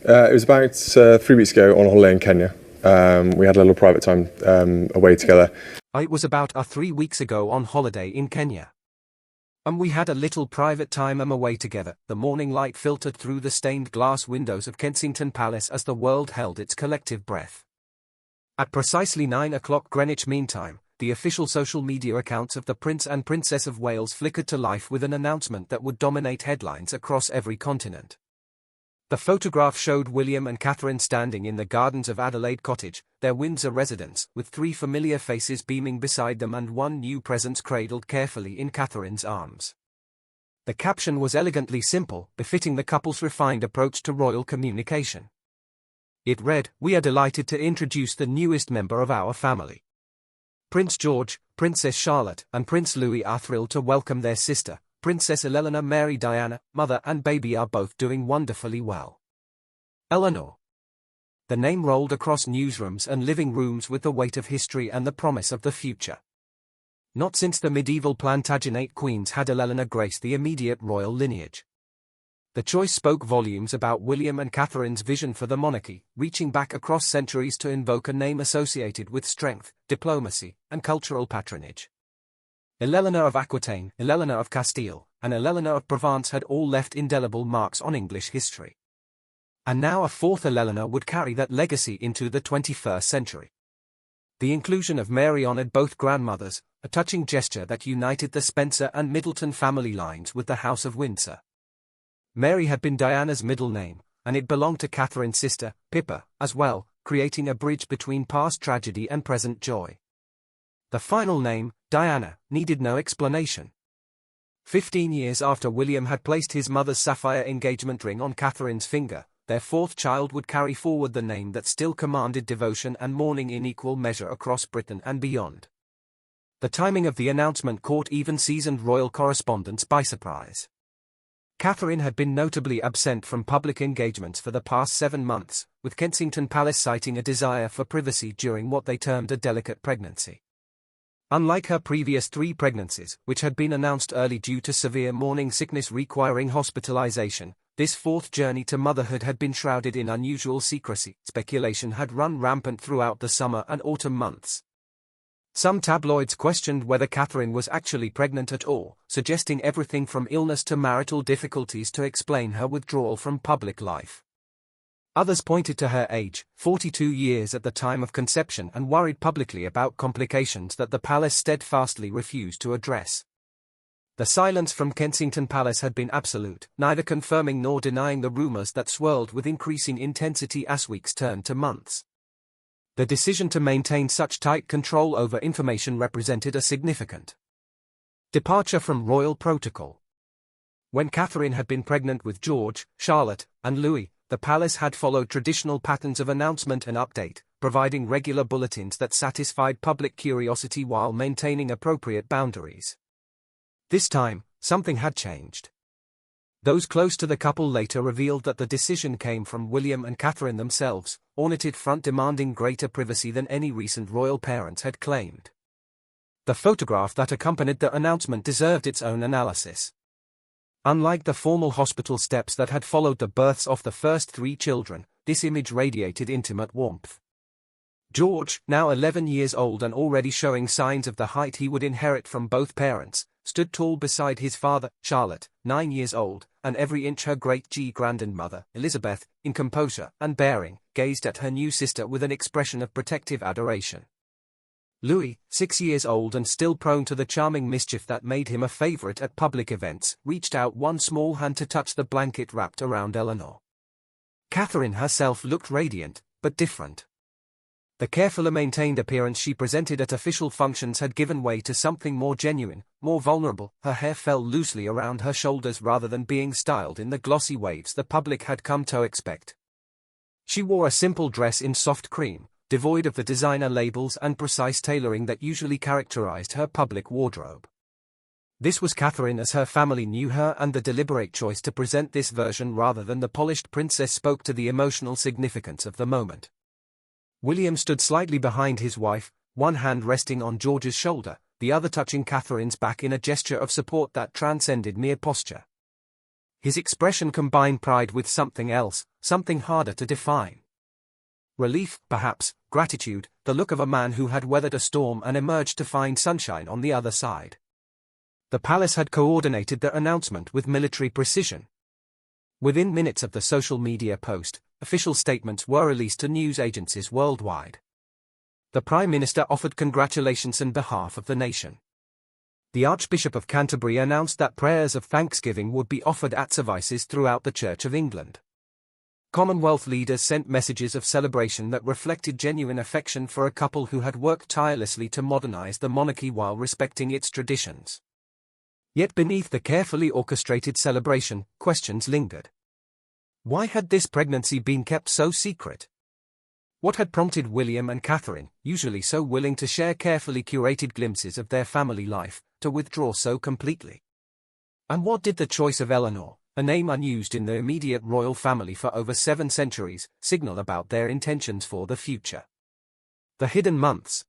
It was about 3 weeks ago on holiday in Kenya. We had a little private time away together. It was about 3 weeks ago on holiday in Kenya. We had a little private time away together. The morning light filtered through the stained glass windows of Kensington Palace as the world held its collective breath. At precisely 9 o'clock Greenwich Mean Time, the official social media accounts of the Prince and Princess of Wales flickered to life with an announcement that would dominate headlines across every continent. The photograph showed William and Catherine standing in the gardens of Adelaide Cottage, their Windsor residence, with 3 familiar faces beaming beside them and 1 new presence cradled carefully in Catherine's arms. The caption was elegantly simple, befitting the couple's refined approach to royal communication. It read, "We are delighted to introduce the newest member of our family. Prince George, Princess Charlotte, and Prince Louis are thrilled to welcome their sister, Princess Eleanor Mary Diana. Mother and baby are both doing wonderfully well. Eleanor." The name rolled across newsrooms and living rooms with the weight of history and the promise of the future. Not since the medieval Plantagenet queens had Eleanor graced the immediate royal lineage. The choice spoke volumes about William and Catherine's vision for the monarchy, reaching back across centuries to invoke a name associated with strength, diplomacy, and cultural patronage. Eleanor of Aquitaine, Eleanor of Castile, and Eleanor of Provence had all left indelible marks on English history. And now a 4th Eleanor would carry that legacy into the 21st century. The inclusion of Mary honored both grandmothers, a touching gesture that united the Spencer and Middleton family lines with the House of Windsor. Mary had been Diana's middle name, and it belonged to Catherine's sister, Pippa, as well, creating a bridge between past tragedy and present joy. The final name, Diana, needed no explanation. 15 years after William had placed his mother's sapphire engagement ring on Catherine's finger, their 4th child would carry forward the name that still commanded devotion and mourning in equal measure across Britain and beyond. The timing of the announcement caught even seasoned royal correspondents by surprise. Catherine had been notably absent from public engagements for the past 7 months, with Kensington Palace citing a desire for privacy during what they termed a delicate pregnancy. Unlike her previous 3 pregnancies, which had been announced early due to severe morning sickness requiring hospitalization, this 4th journey to motherhood had been shrouded in unusual secrecy. Speculation had run rampant throughout the summer and autumn months. Some tabloids questioned whether Catherine was actually pregnant at all, suggesting everything from illness to marital difficulties to explain her withdrawal from public life. Others pointed to her age, 42 years at the time of conception, and worried publicly about complications that the palace steadfastly refused to address. The silence from Kensington Palace had been absolute, neither confirming nor denying the rumors that swirled with increasing intensity as weeks turned to months. The decision to maintain such tight control over information represented a significant departure from royal protocol. When Catherine had been pregnant with George, Charlotte, and Louis, the palace had followed traditional patterns of announcement and update, providing regular bulletins that satisfied public curiosity while maintaining appropriate boundaries. This time, something had changed. Those close to the couple later revealed that the decision came from William and Catherine themselves, ornate front demanding greater privacy than any recent royal parents had claimed. The photograph that accompanied the announcement deserved its own analysis. Unlike the formal hospital steps that had followed the births of the first 3 children, this image radiated intimate warmth. George, now 11 years old and already showing signs of the height he would inherit from both parents, stood tall beside his father, Charlotte, 9 years old, and every inch her great-grandmother, Elizabeth, in composure and bearing, gazed at her new sister with an expression of protective adoration. Louis, 6 years old and still prone to the charming mischief that made him a favorite at public events, reached out one small hand to touch the blanket wrapped around Eleanor. Catherine herself looked radiant, but different. The carefully maintained appearance she presented at official functions had given way to something more genuine, more vulnerable. Her hair fell loosely around her shoulders rather than being styled in the glossy waves the public had come to expect. She wore a simple dress in soft cream, devoid of the designer labels and precise tailoring that usually characterized her public wardrobe. This was Catherine as her family knew her, and the deliberate choice to present this version rather than the polished princess spoke to the emotional significance of the moment. William stood slightly behind his wife, one hand resting on George's shoulder, the other touching Catherine's back in a gesture of support that transcended mere posture. His expression combined pride with something else, something harder to define. Relief, perhaps, gratitude, the look of a man who had weathered a storm and emerged to find sunshine on the other side. The palace had coordinated the announcement with military precision. Within minutes of the social media post, official statements were released to news agencies worldwide. The Prime Minister offered congratulations on behalf of the nation. The Archbishop of Canterbury announced that prayers of thanksgiving would be offered at services throughout the Church of England. Commonwealth leaders sent messages of celebration that reflected genuine affection for a couple who had worked tirelessly to modernize the monarchy while respecting its traditions. Yet beneath the carefully orchestrated celebration, questions lingered. Why had this pregnancy been kept so secret? What had prompted William and Catherine, usually so willing to share carefully curated glimpses of their family life, to withdraw so completely? And what did the choice of Eleanor, a name unused in the immediate royal family for over 7 centuries, signal about their intentions for the future? The hidden months.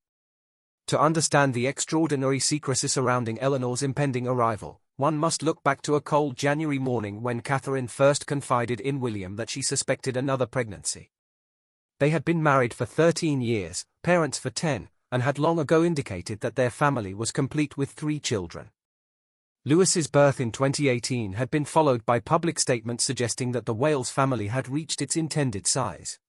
To understand the extraordinary secrecy surrounding Eleanor's impending arrival, one must look back to a cold January morning when Catherine first confided in William that she suspected another pregnancy. They had been married for 13 years, parents for 10, and had long ago indicated that their family was complete with 3 children. Lewis's birth in 2018 had been followed by public statements suggesting that the Wales family had reached its intended size.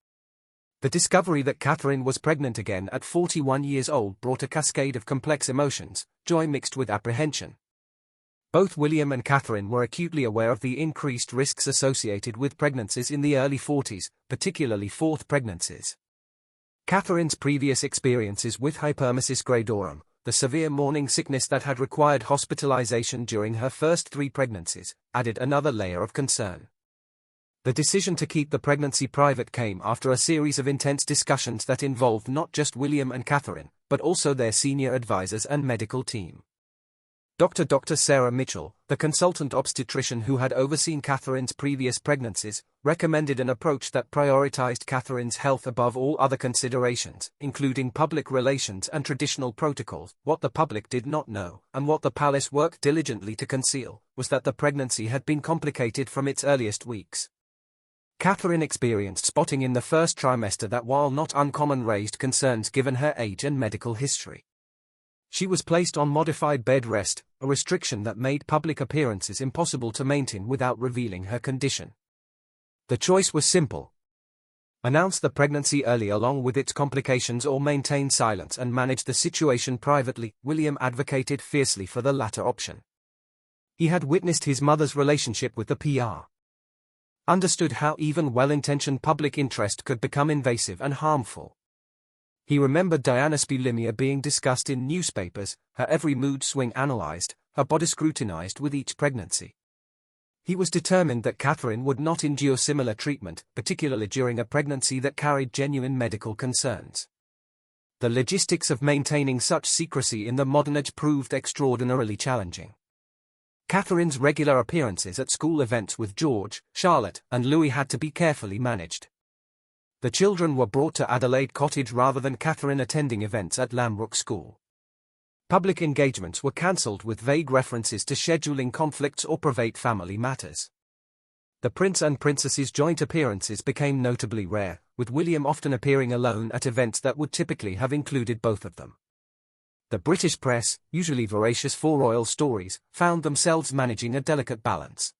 The discovery that Catherine was pregnant again at 41 years old brought a cascade of complex emotions, joy mixed with apprehension. Both William and Catherine were acutely aware of the increased risks associated with pregnancies in the early 40s, particularly 4th pregnancies. Catherine's previous experiences with hyperemesis gravidarum, the severe morning sickness that had required hospitalization during her first 3 pregnancies, added another layer of concern. The decision to keep the pregnancy private came after a series of intense discussions that involved not just William and Catherine, but also their senior advisors and medical team. Dr. Sarah Mitchell, the consultant obstetrician who had overseen Catherine's previous pregnancies, recommended an approach that prioritized Catherine's health above all other considerations, including public relations and traditional protocols. What the public did not know, and what the palace worked diligently to conceal, was that the pregnancy had been complicated from its earliest weeks. Catherine experienced spotting in the first trimester that, while not uncommon, raised concerns given her age and medical history. She was placed on modified bed rest, a restriction that made public appearances impossible to maintain without revealing her condition. The choice was simple. Announce the pregnancy early along with its complications, or maintain silence and manage the situation privately. William advocated fiercely for the latter option. He had witnessed his mother's relationship with the PR. Understood how even well-intentioned public interest could become invasive and harmful. He remembered Diana's bulimia being discussed in newspapers, her every mood swing analyzed, her body scrutinized with each pregnancy. He was determined that Catherine would not endure similar treatment, particularly during a pregnancy that carried genuine medical concerns. The logistics of maintaining such secrecy in the modern age proved extraordinarily challenging. Catherine's regular appearances at school events with George, Charlotte, and Louis had to be carefully managed. The children were brought to Adelaide Cottage rather than Catherine attending events at Lambrook School. Public engagements were cancelled with vague references to scheduling conflicts or private family matters. The Prince and Princess's joint appearances became notably rare, with William often appearing alone at events that would typically have included both of them. The British press, usually voracious for royal stories, found themselves managing a delicate balance.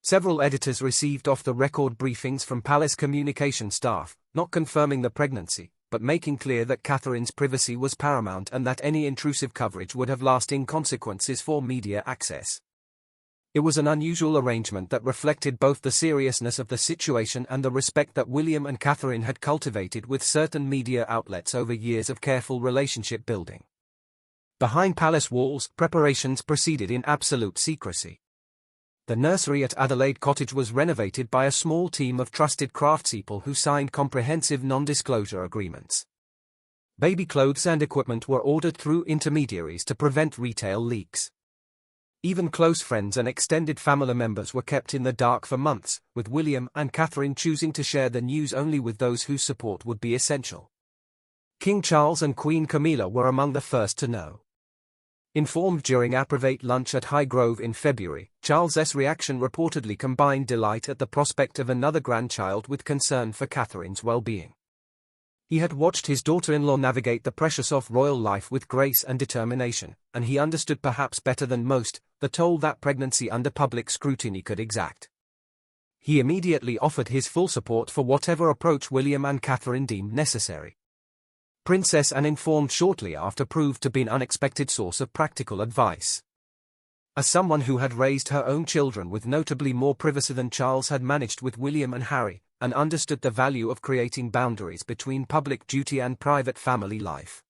Several editors received off-the-record briefings from palace communication staff, not confirming the pregnancy, but making clear that Catherine's privacy was paramount and that any intrusive coverage would have lasting consequences for media access. It was an unusual arrangement that reflected both the seriousness of the situation and the respect that William and Catherine had cultivated with certain media outlets over years of careful relationship building. Behind palace walls, preparations proceeded in absolute secrecy. The nursery at Adelaide Cottage was renovated by a small team of trusted craftspeople who signed comprehensive non-disclosure agreements. Baby clothes and equipment were ordered through intermediaries to prevent retail leaks. Even close friends and extended family members were kept in the dark for months, with William and Catherine choosing to share the news only with those whose support would be essential. King Charles and Queen Camilla were among the first to know. Informed during a private lunch at Highgrove in February, Charles's reaction reportedly combined delight at the prospect of another grandchild with concern for Catherine's well-being. He had watched his daughter-in-law navigate the pressures of royal life with grace and determination, and he understood perhaps better than most the toll that pregnancy under public scrutiny could exact. He immediately offered his full support for whatever approach William and Catherine deemed necessary. Princess Anne, informed shortly after, proved to be an unexpected source of practical advice. As someone who had raised her own children with notably more privacy than Charles had managed with William and Harry, and understood the value of creating boundaries between public duty and private family life,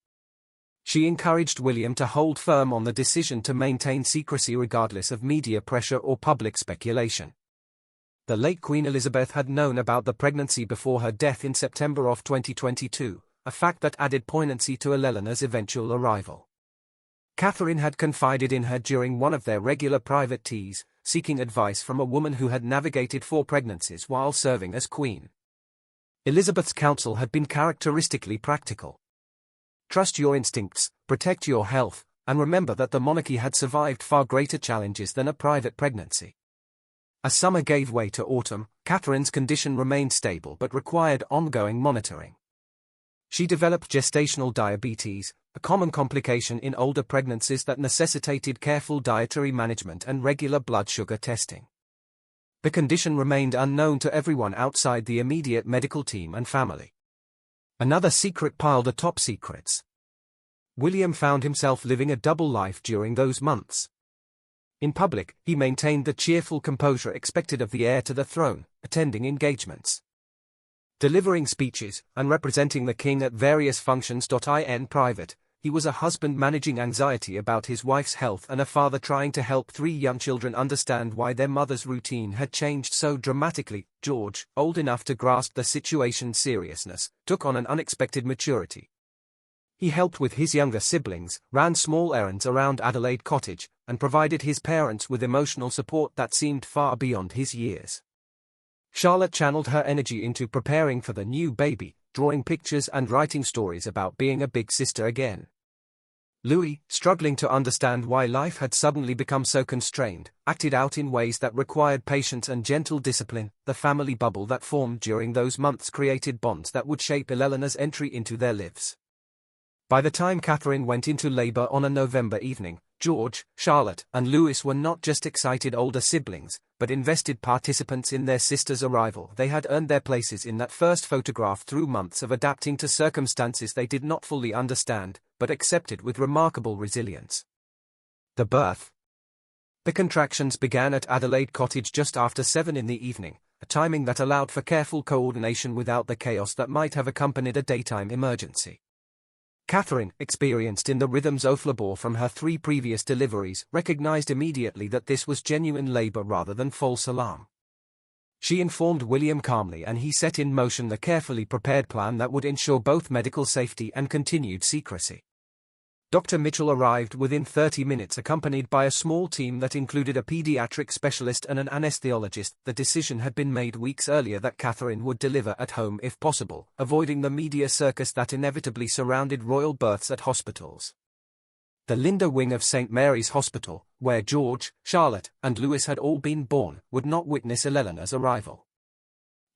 she encouraged William to hold firm on the decision to maintain secrecy regardless of media pressure or public speculation. The late Queen Elizabeth had known about the pregnancy before her death in September of 2022, a fact that added poignancy to Eleanor's eventual arrival. Catherine had confided in her during one of their regular private teas, seeking advice from a woman who had navigated 4 pregnancies while serving as queen. Elizabeth's counsel had been characteristically practical. Trust your instincts, protect your health, and remember that the monarchy had survived far greater challenges than a private pregnancy. As summer gave way to autumn, Catherine's condition remained stable but required ongoing monitoring. She developed gestational diabetes, a common complication in older pregnancies that necessitated careful dietary management and regular blood sugar testing. The condition remained unknown to everyone outside the immediate medical team and family. Another secret piled atop secrets. William found himself living a double life during those months. In public, he maintained the cheerful composure expected of the heir to the throne, attending engagements, delivering speeches, and representing the king at various functions. In private, he was a husband managing anxiety about his wife's health and a father trying to help 3 young children understand why their mother's routine had changed so dramatically. George, old enough to grasp the situation's seriousness, took on an unexpected maturity. He helped with his younger siblings, ran small errands around Adelaide Cottage, and provided his parents with emotional support that seemed far beyond his years. Charlotte channeled her energy into preparing for the new baby, drawing pictures and writing stories about being a big sister again. Louis, struggling to understand why life had suddenly become so constrained, acted out in ways that required patience and gentle discipline. The family bubble that formed during those months created bonds that would shape Eleanor's entry into their lives. By the time Catherine went into labor on a November evening, George, Charlotte, and Louis were not just excited older siblings, but invested participants in their sister's arrival. They had earned their places in that first photograph through months of adapting to circumstances they did not fully understand, but accepted with remarkable resilience. The birth. The contractions began at Adelaide Cottage just after 7 in the evening, a timing that allowed for careful coordination without the chaos that might have accompanied a daytime emergency. Catherine, experienced in the rhythms of labor from her 3 previous deliveries, recognized immediately that this was genuine labor rather than false alarm. She informed William calmly, and he set in motion the carefully prepared plan that would ensure both medical safety and continued secrecy. Dr. Mitchell arrived within 30 minutes, accompanied by a small team that included a pediatric specialist and an anesthesiologist. The decision had been made weeks earlier that Catherine would deliver at home if possible, avoiding the media circus that inevitably surrounded royal births at hospitals. The Linda wing of St. Mary's Hospital, where George, Charlotte, and Louis had all been born, would not witness Eleanor's arrival.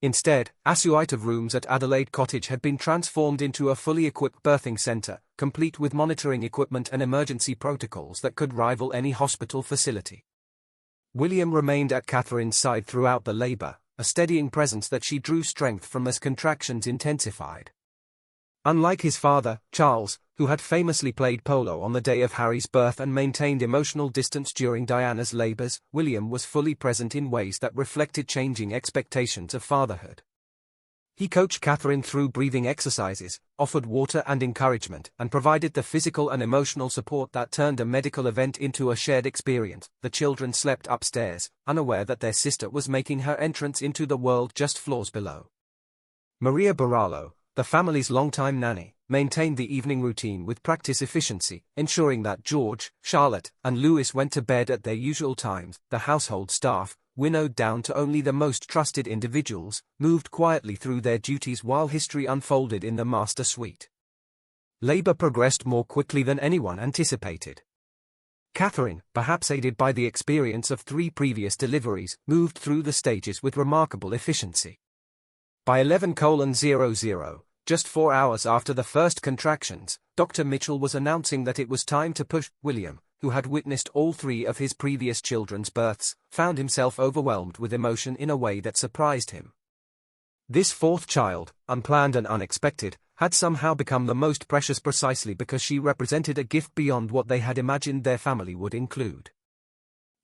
Instead, a suite of rooms at Adelaide Cottage had been transformed into a fully equipped birthing centre, complete with monitoring equipment and emergency protocols that could rival any hospital facility. William remained at Catherine's side throughout the labour, a steadying presence that she drew strength from as contractions intensified. Unlike his father, Charles, who had famously played polo on the day of Harry's birth and maintained emotional distance during Diana's labours, William was fully present in ways that reflected changing expectations of fatherhood. He coached Catherine through breathing exercises, offered water and encouragement, and provided the physical and emotional support that turned a medical event into a shared experience. The children slept upstairs, unaware that their sister was making her entrance into the world just floors below. Maria Barallo, the family's longtime nanny, maintained the evening routine with practice efficiency, ensuring that George, Charlotte, and Louis went to bed at their usual times. The household staff, winnowed down to only the most trusted individuals, moved quietly through their duties while history unfolded in the master suite. Labor progressed more quickly than anyone anticipated. Catherine, perhaps aided by the experience of 3 previous deliveries, moved through the stages with remarkable efficiency. By 11:00, just 4 hours after the first contractions, Dr. Mitchell was announcing that it was time to push. William, who had witnessed all 3 of his previous children's births, found himself overwhelmed with emotion in a way that surprised him. This 4th child, unplanned and unexpected, had somehow become the most precious precisely because she represented a gift beyond what they had imagined their family would include.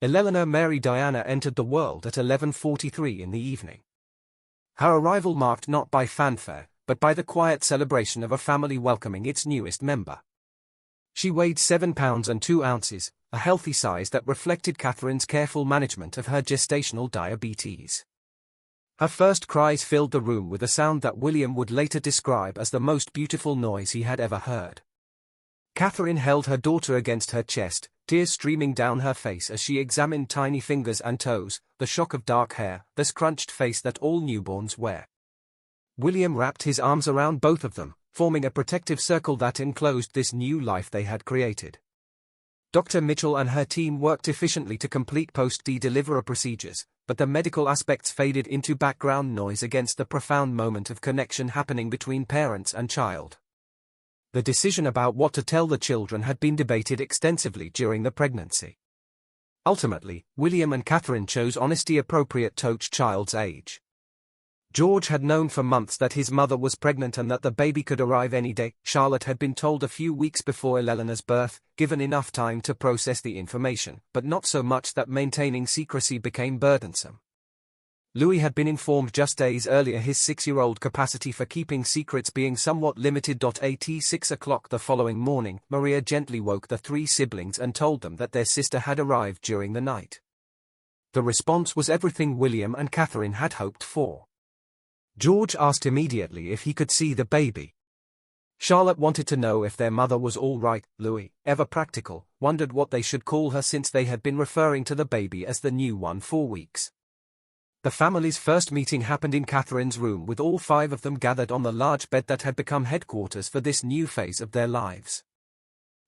Eleanor Mary Diana entered the world at 11:43 in the evening. Her arrival marked not by fanfare, but by the quiet celebration of a family welcoming its newest member. She weighed 7 pounds and 2 ounces, a healthy size that reflected Catherine's careful management of her gestational diabetes. Her first cries filled the room with a sound that William would later describe as the most beautiful noise he had ever heard. Catherine held her daughter against her chest, tears streaming down her face as she examined tiny fingers and toes, the shock of dark hair, the scrunched face that all newborns wear. William wrapped his arms around both of them, forming a protective circle that enclosed this new life they had created. Dr. Mitchell and her team worked efficiently to complete post-delivery procedures, but the medical aspects faded into background noise against the profound moment of connection happening between parents and child. The decision about what to tell the children had been debated extensively during the pregnancy. Ultimately, William and Catherine chose honesty appropriate to each child's age. George had known for months that his mother was pregnant and that the baby could arrive any day. Charlotte had been told a few weeks before Eleanor's birth, given enough time to process the information, but not so much that maintaining secrecy became burdensome. Louis had been informed just days earlier, his 6-year-old capacity for keeping secrets being somewhat limited. At 6 o'clock the following morning, Maria gently woke the 3 siblings and told them that their sister had arrived during the night. The response was everything William and Catherine had hoped for. George asked immediately if he could see the baby. Charlotte wanted to know if their mother was all right. Louis, ever practical, wondered what they should call her since they had been referring to the baby as the new one for weeks. The family's first meeting happened in Catherine's room with all 5 of them gathered on the large bed that had become headquarters for this new phase of their lives.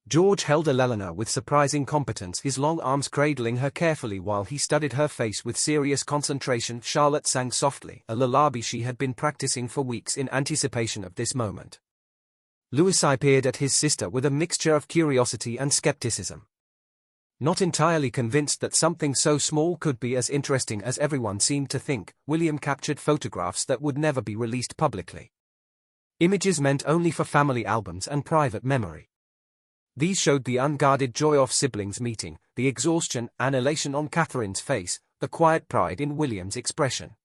George held Eleanor with surprising competence, his long arms cradling her carefully while he studied her face with serious concentration. Charlotte sang softly, a lullaby she had been practicing for weeks in anticipation of this moment. Louis peered at his sister with a mixture of curiosity and skepticism. Not entirely convinced that something so small could be as interesting as everyone seemed to think, William captured photographs that would never be released publicly. Images meant only for family albums and private memory. These showed the unguarded joy of siblings meeting, the exhaustion and elation on Catherine's face, the quiet pride in William's expression.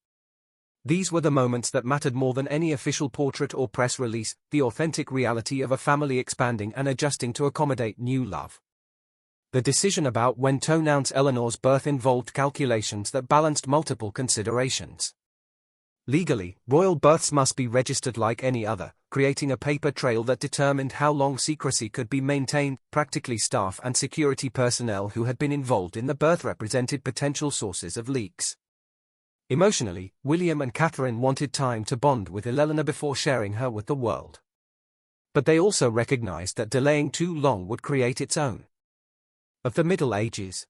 These were the moments that mattered more than any official portrait or press release, the authentic reality of a family expanding and adjusting to accommodate new love. The decision about when to announce Eleanor's birth involved calculations that balanced multiple considerations. Legally, royal births must be registered like any other, creating a paper trail that determined how long secrecy could be maintained. Practically, staff and security personnel who had been involved in the birth represented potential sources of leaks. Emotionally, William and Catherine wanted time to bond with Eleanor before sharing her with the world. But they also recognized that delaying too long would create its own of the Middle Ages.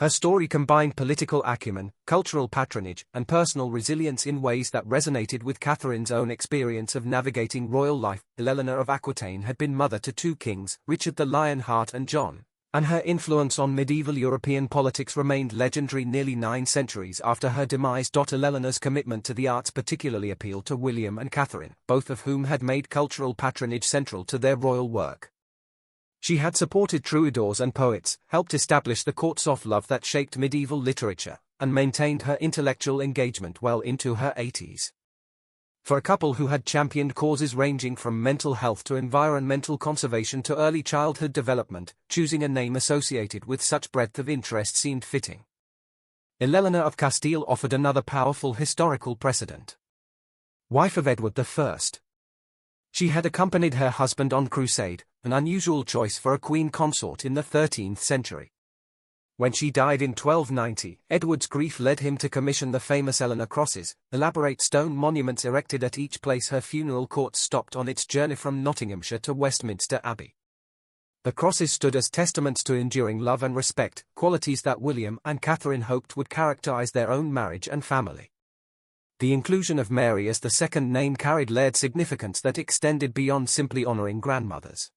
Her story combined political acumen, cultural patronage, and personal resilience in ways that resonated with Catherine's own experience of navigating royal life. Eleanor of Aquitaine had been mother to 2 kings, Richard the Lionheart and John, and her influence on medieval European politics remained legendary nearly 9 centuries after her demise. Eleanor's commitment to the arts particularly appealed to William and Catherine, both of whom had made cultural patronage central to their royal work. She had supported troubadours and poets, helped establish the courts of love that shaped medieval literature, and maintained her intellectual engagement well into her 80s. For a couple who had championed causes ranging from mental health to environmental conservation to early childhood development, choosing a name associated with such breadth of interest seemed fitting. Eleanor of Castile offered another powerful historical precedent. Wife of Edward I. She had accompanied her husband on crusade, an unusual choice for a queen consort in the 13th century. When she died in 1290, Edward's grief led him to commission the famous Eleanor crosses, elaborate stone monuments erected at each place her funeral course stopped on its journey from Nottinghamshire to Westminster Abbey. The crosses stood as testaments to enduring love and respect, qualities that William and Catherine hoped would characterize their own marriage and family. The inclusion of Mary as the second name carried layered significance that extended beyond simply honoring grandmothers.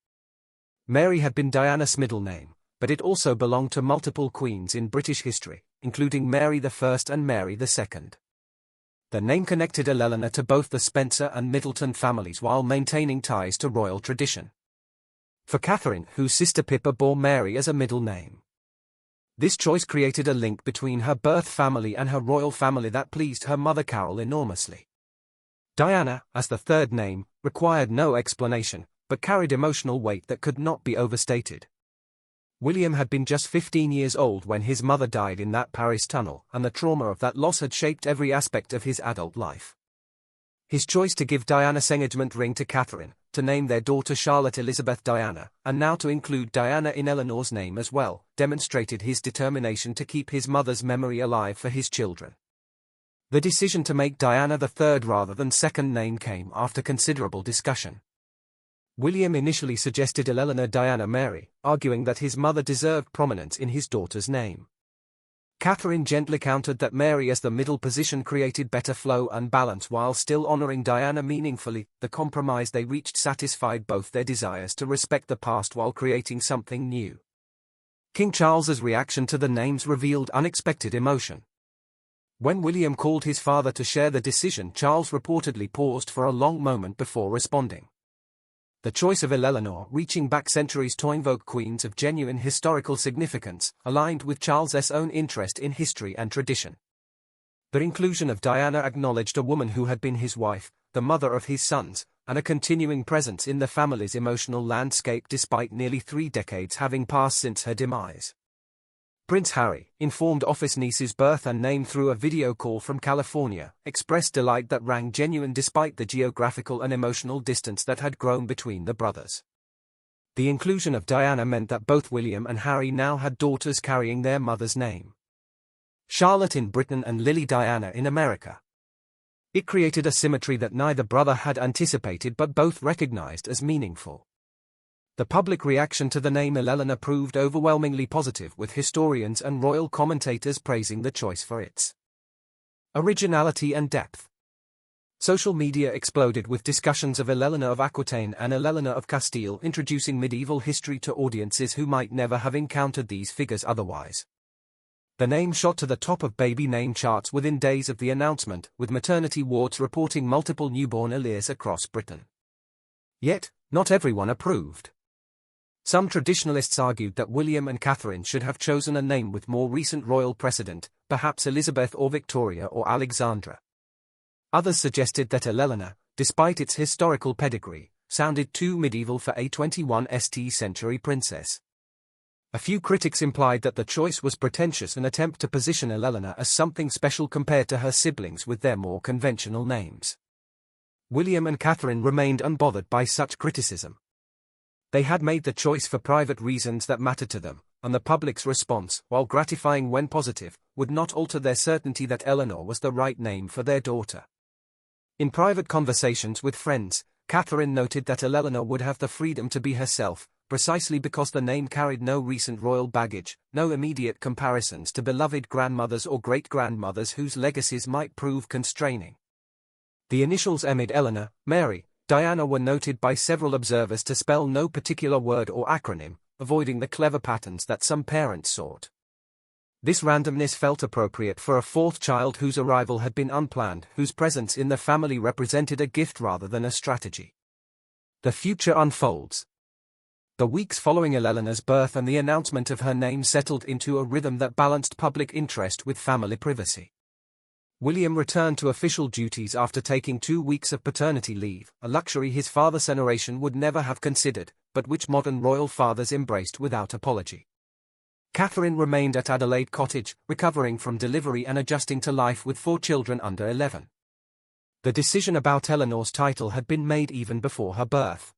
Mary had been Diana's middle name, but it also belonged to multiple queens in British history, including Mary I and Mary II. The name connected Eleanor to both the Spencer and Middleton families while maintaining ties to royal tradition. For Catherine, whose sister Pippa bore Mary as a middle name, this choice created a link between her birth family and her royal family that pleased her mother Carol enormously. Diana, as the third name, required no explanation, but carried emotional weight that could not be overstated. William had been just 15 years old when his mother died in that Paris tunnel, and the trauma of that loss had shaped every aspect of his adult life. His choice to give Diana's engagement ring to Catherine, to name their daughter Charlotte Elizabeth Diana, and now to include Diana in Eleanor's name as well, demonstrated his determination to keep his mother's memory alive for his children. The decision to make Diana the third rather than second name came after considerable discussion. William initially suggested Eleanor Diana Mary, arguing that his mother deserved prominence in his daughter's name. Catherine gently countered that Mary as the middle position created better flow and balance while still honoring Diana meaningfully. The compromise they reached satisfied both their desires to respect the past while creating something new. King Charles's reaction to the names revealed unexpected emotion. When William called his father to share the decision, Charles reportedly paused for a long moment before responding. The choice of Eleanor, reaching back centuries to invoke queens of genuine historical significance, aligned with Charles's own interest in history and tradition. The inclusion of Diana acknowledged a woman who had been his wife, the mother of his sons, and a continuing presence in the family's emotional landscape despite nearly 3 decades having passed since her demise. Prince Harry, informed of his niece's birth and name through a video call from California, expressed delight that rang genuine despite the geographical and emotional distance that had grown between the brothers. The inclusion of Diana meant that both William and Harry now had daughters carrying their mother's name. Charlotte in Britain and Lily Diana in America. It created a symmetry that neither brother had anticipated but both recognized as meaningful. The public reaction to the name Eleanor proved overwhelmingly positive, with historians and royal commentators praising the choice for its originality and depth. Social media exploded with discussions of Eleanor of Aquitaine and Eleanor of Castile, introducing medieval history to audiences who might never have encountered these figures otherwise. The name shot to the top of baby name charts within days of the announcement, with maternity wards reporting multiple newborn Elias across Britain. Yet, not everyone approved. Some traditionalists argued that William and Catherine should have chosen a name with more recent royal precedent, perhaps Elizabeth or Victoria or Alexandra. Others suggested that Eleanor, despite its historical pedigree, sounded too medieval for a 21st century princess. A few critics implied that the choice was pretentious, an attempt to position Eleanor as something special compared to her siblings with their more conventional names. William and Catherine remained unbothered by such criticism. They had made the choice for private reasons that mattered to them, and the public's response, while gratifying when positive, would not alter their certainty that Eleanor was the right name for their daughter. In private conversations with friends, Catherine noted that Eleanor would have the freedom to be herself, precisely because the name carried no recent royal baggage, no immediate comparisons to beloved grandmothers or great-grandmothers whose legacies might prove constraining. The initials Emid Eleanor, Mary, Diana were noted by several observers to spell no particular word or acronym, avoiding the clever patterns that some parents sought. This randomness felt appropriate for a fourth child whose arrival had been unplanned, whose presence in the family represented a gift rather than a strategy. The future unfolds. The weeks following Eleanor's birth and the announcement of her name settled into a rhythm that balanced public interest with family privacy. William returned to official duties after taking 2 weeks of paternity leave, a luxury his father's generation would never have considered, but which modern royal fathers embraced without apology. Catherine remained at Adelaide Cottage, recovering from delivery and adjusting to life with 4 children under 11. The decision about Eleanor's title had been made even before her birth.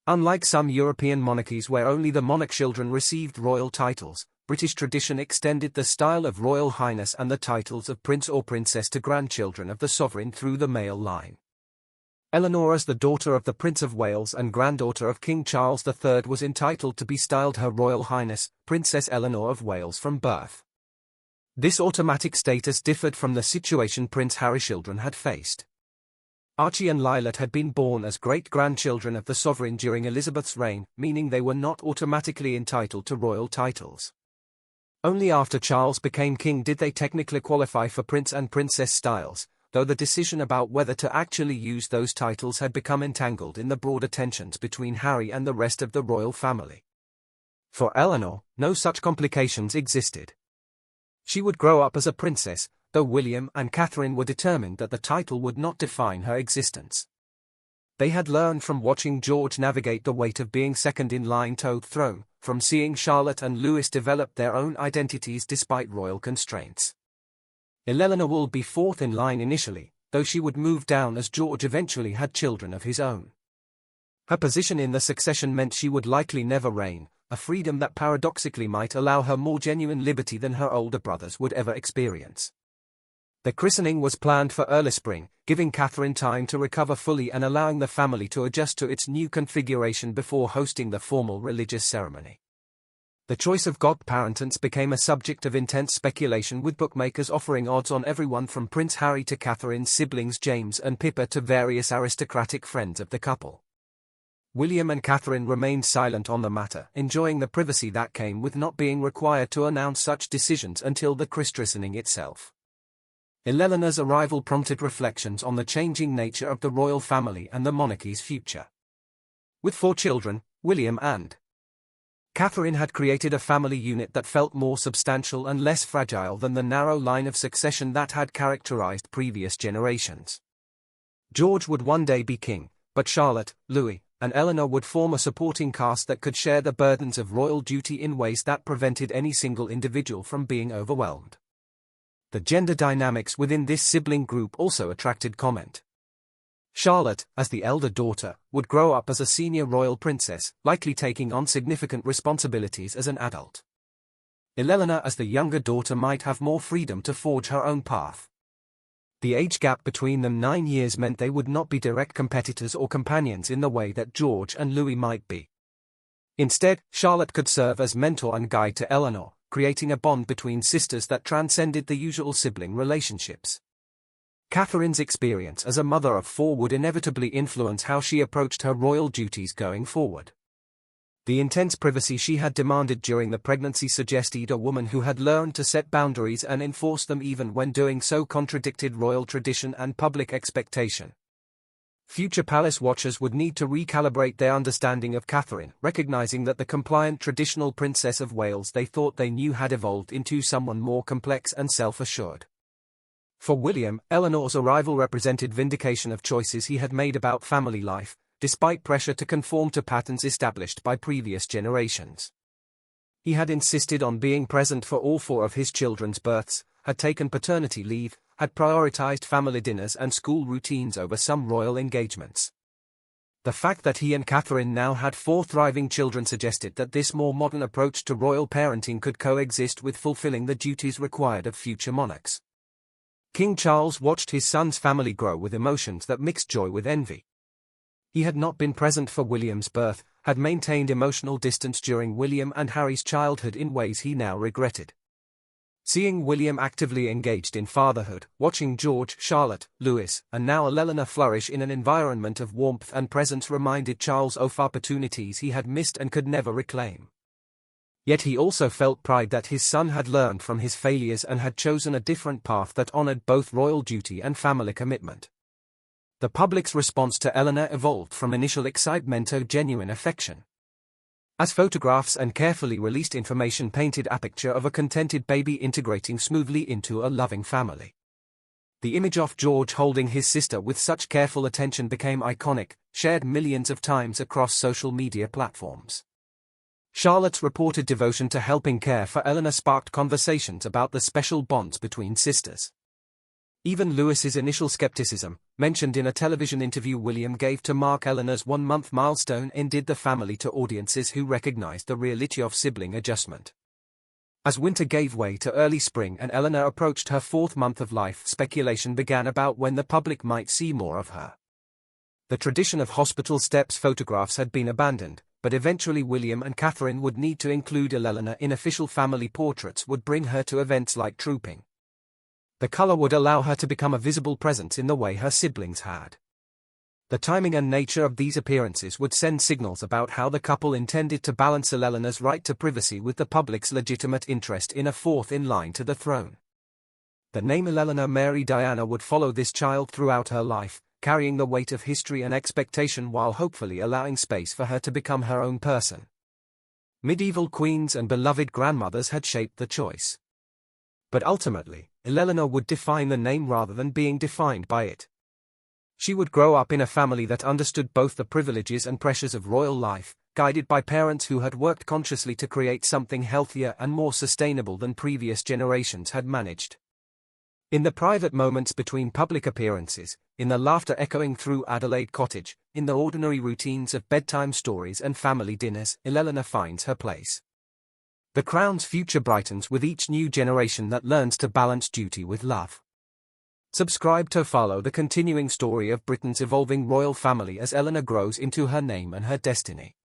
Unlike some European monarchies where only the monarch children received royal titles, British tradition extended the style of Royal Highness and the titles of Prince or Princess to grandchildren of the sovereign through the male line. Eleanor, as the daughter of the Prince of Wales and granddaughter of King Charles III, was entitled to be styled Her Royal Highness, Princess Eleanor of Wales from birth. This automatic status differed from the situation Prince Harry's children had faced. Archie and Lilat had been born as great-grandchildren of the sovereign during Elizabeth's reign, meaning they were not automatically entitled to royal titles. Only after Charles became king did they technically qualify for prince and princess styles, though the decision about whether to actually use those titles had become entangled in the broader tensions between Harry and the rest of the royal family. For Eleanor, no such complications existed. She would grow up as a princess, though William and Catherine were determined that the title would not define her existence. They had learned from watching George navigate the weight of being second in line to the throne, from seeing Charlotte and Louis develop their own identities despite royal constraints. Eleanor would be fourth in line initially, though she would move down as George eventually had children of his own. Her position in the succession meant she would likely never reign, a freedom that paradoxically might allow her more genuine liberty than her older brothers would ever experience. The christening was planned for early spring, giving Catherine time to recover fully and allowing the family to adjust to its new configuration before hosting the formal religious ceremony. The choice of godparents became a subject of intense speculation, with bookmakers offering odds on everyone from Prince Harry to Catherine's siblings James and Pippa to various aristocratic friends of the couple. William and Catherine remained silent on the matter, enjoying the privacy that came with not being required to announce such decisions until the christening itself. Eleanor's arrival prompted reflections on the changing nature of the royal family and the monarchy's future. With 4 children, William and Catherine had created a family unit that felt more substantial and less fragile than the narrow line of succession that had characterized previous generations. George would one day be king, but Charlotte, Louis, and Eleanor would form a supporting cast that could share the burdens of royal duty in ways that prevented any single individual from being overwhelmed. The gender dynamics within this sibling group also attracted comment. Charlotte, as the elder daughter, would grow up as a senior royal princess, likely taking on significant responsibilities as an adult. Eleanor, as the younger daughter, might have more freedom to forge her own path. The age gap between them, 9 years, meant they would not be direct competitors or companions in the way that George and Louis might be. Instead, Charlotte could serve as mentor and guide to Eleanor, creating a bond between sisters that transcended the usual sibling relationships. Catherine's experience as a mother of 4 would inevitably influence how she approached her royal duties going forward. The intense privacy she had demanded during the pregnancy suggested a woman who had learned to set boundaries and enforce them even when doing so contradicted royal tradition and public expectation. Future palace watchers would need to recalibrate their understanding of Catherine, recognizing that the compliant traditional Princess of Wales they thought they knew had evolved into someone more complex and self-assured. For William, Eleanor's arrival represented vindication of choices he had made about family life, despite pressure to conform to patterns established by previous generations. He had insisted on being present for all 4 of his children's births, had taken paternity leave, had prioritized family dinners and school routines over some royal engagements. The fact that he and Catherine now had 4 thriving children suggested that this more modern approach to royal parenting could coexist with fulfilling the duties required of future monarchs. King Charles watched his son's family grow with emotions that mixed joy with envy. He had not been present for William's birth, had maintained emotional distance during William and Harry's childhood in ways he now regretted. Seeing William actively engaged in fatherhood, watching George, Charlotte, Louis, and now Eleanor flourish in an environment of warmth and presence reminded Charles of opportunities he had missed and could never reclaim. Yet he also felt pride that his son had learned from his failures and had chosen a different path that honored both royal duty and family commitment. The public's response to Eleanor evolved from initial excitement to genuine affection. As photographs and carefully released information painted a picture of a contented baby integrating smoothly into a loving family. The image of George holding his sister with such careful attention became iconic, shared millions of times across social media platforms. Charlotte's reported devotion to helping care for Eleanor sparked conversations about the special bonds between sisters. Even Louis's initial skepticism, mentioned in a television interview William gave to mark Eleanor's 1-month milestone, endeared the family to audiences who recognized the reality of sibling adjustment. As winter gave way to early spring and Eleanor approached her 4th month of life, speculation began about when the public might see more of her. The tradition of hospital steps photographs had been abandoned, but eventually William and Catherine would need to include Eleanor in official family portraits would bring her to events like trooping. The color would allow her to become a visible presence in the way her siblings had. The timing and nature of these appearances would send signals about how the couple intended to balance Eleanor's right to privacy with the public's legitimate interest in a fourth in line to the throne. The name Eleanor Mary Diana would follow this child throughout her life, carrying the weight of history and expectation while hopefully allowing space for her to become her own person. Medieval queens and beloved grandmothers had shaped the choice. But ultimately, Eleanor would define the name rather than being defined by it. She would grow up in a family that understood both the privileges and pressures of royal life, guided by parents who had worked consciously to create something healthier and more sustainable than previous generations had managed. In the private moments between public appearances, in the laughter echoing through Adelaide Cottage, in the ordinary routines of bedtime stories and family dinners, Eleanor finds her place. The crown's future brightens with each new generation that learns to balance duty with love. Subscribe to follow the continuing story of Britain's evolving royal family as Eleanor grows into her name and her destiny.